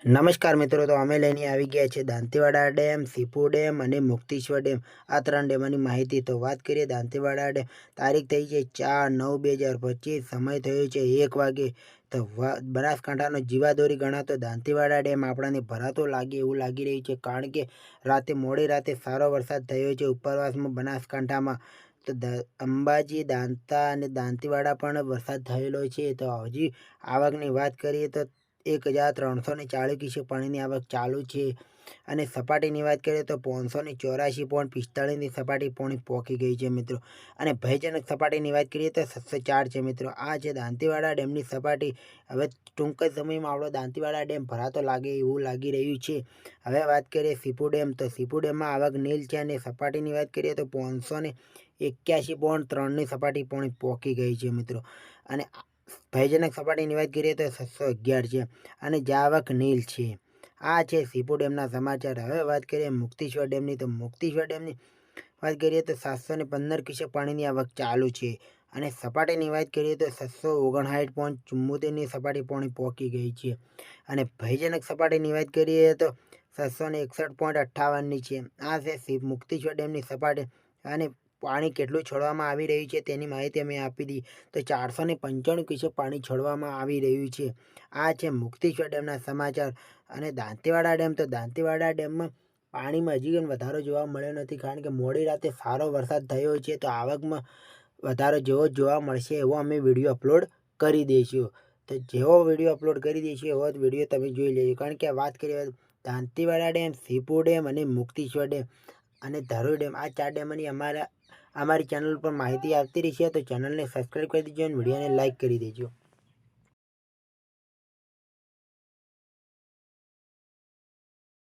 નમસ્કાર મિત્રો, તો અમે લઈને આવી ગયા છે દાંતીવાડા ડેમ, સીપુ ડેમ અને મુક્તેશ્વર ડેમ, આ 3 ડેમની માહિતી। તો વાત કરીએ દાંતીવાડા ડેમ, તારીખ થઈ છે 4/9/2025, સમય થયો છે 1 વાગે। તો બનાસકાંઠાનો જીવાદોરી ગણાતો દાંતીવાડા ડેમ આપણને ભરાતો લાગે એવું લાગી રહ્યું છે, કારણ કે મોડી રાતે સારો વરસાદ થયો છે ઉપરવાસમાં બનાસકાંઠામાં। તો અંબાજી, દાંતા અને દાંતીવાડા પણ વરસાદ થયેલો છે। તો હજી આવકની વાત કરીએ તો 1340 ક્યુસેક પાણીની આવક ચાલુ છે, અને સપાટીની વાત કરીએ તો 584.45ની સપાટી પાણી પહોંચી ગઈ છે મિત્રો। અને ભયજનક સપાટીની વાત કરીએ તો 704 છે મિત્રો। આ છે દાંતીવાડા ડેમની સપાટી। હવે ટૂંક જ સમયમાં આપણો દાંતીવાડા ડેમ ભરાતો લાગે એવું લાગી રહ્યું છે। હવે વાત કરીએ સીપુ ડેમ, તો સીપુ ડેમમાં આવક નીલ છે, અને સપાટીની વાત કરીએ તો 581.3ની સપાટી પાણી પહોંચી ગઈ છે મિત્રો। અને ભયજનક સપાટીની વાત કરીએ તો 611 છે, અને જાવક નીલ છે। આ છે સીપુ ડેમના સમાચાર। હવે વાત કરીએ મુક્તેશ્વર ડેમની, તો મુક્તેશ્વર ડેમની વાત કરીએ તો 715 ક્યુસેક પાણીની આવક ચાલુ છે, અને સપાટીની વાત કરીએ તો 659.74ની સપાટી પાણી પહોંચી ગઈ છે। અને ભયજનક સપાટીની વાત કરીએ તો 761.58ની છે। આ છે મુક્તેશ્વર ડેમની સપાટી, અને પાણી કેટલું છોડવામાં આવી રહ્યું છે તેની માહિતી અમે આપી દી, તો 495 ક્યુસેક પાણી છોડવામાં આવી રહ્યું છે। આ છે મુક્તેશ્વર ડેમના સમાચાર। અને દાંતીવાડા ડેમ, તો દાંતીવાડા ડેમમાં પાણીમાં હજી વધારો જોવા મળ્યો નથી, કારણ કે મોડી રાતે સારો વરસાદ થયો છે, તો આવકમાં વધારો જેવો જોવા મળશે એવો અમે વિડીયો અપલોડ કરી દઈશું। તો જેવો વિડીયો અપલોડ કરી દઈશું એવો જ વિડીયો તમે જોઈ લેજો, કારણ કે વાત કરીએ દાંતીવાડા ડેમ, સીપુ ડેમ અને મુક્તેશ્વર ડેમ અને ધરોઈ ડેમ, આ 4 ડેમની અમારી ચેનલ પર માહિતી આવતી રહેશે। તો ચેનલને સબસ્ક્રાઈબ કરી દેજો અને વિડીયોને લાઇક કરી દેજો।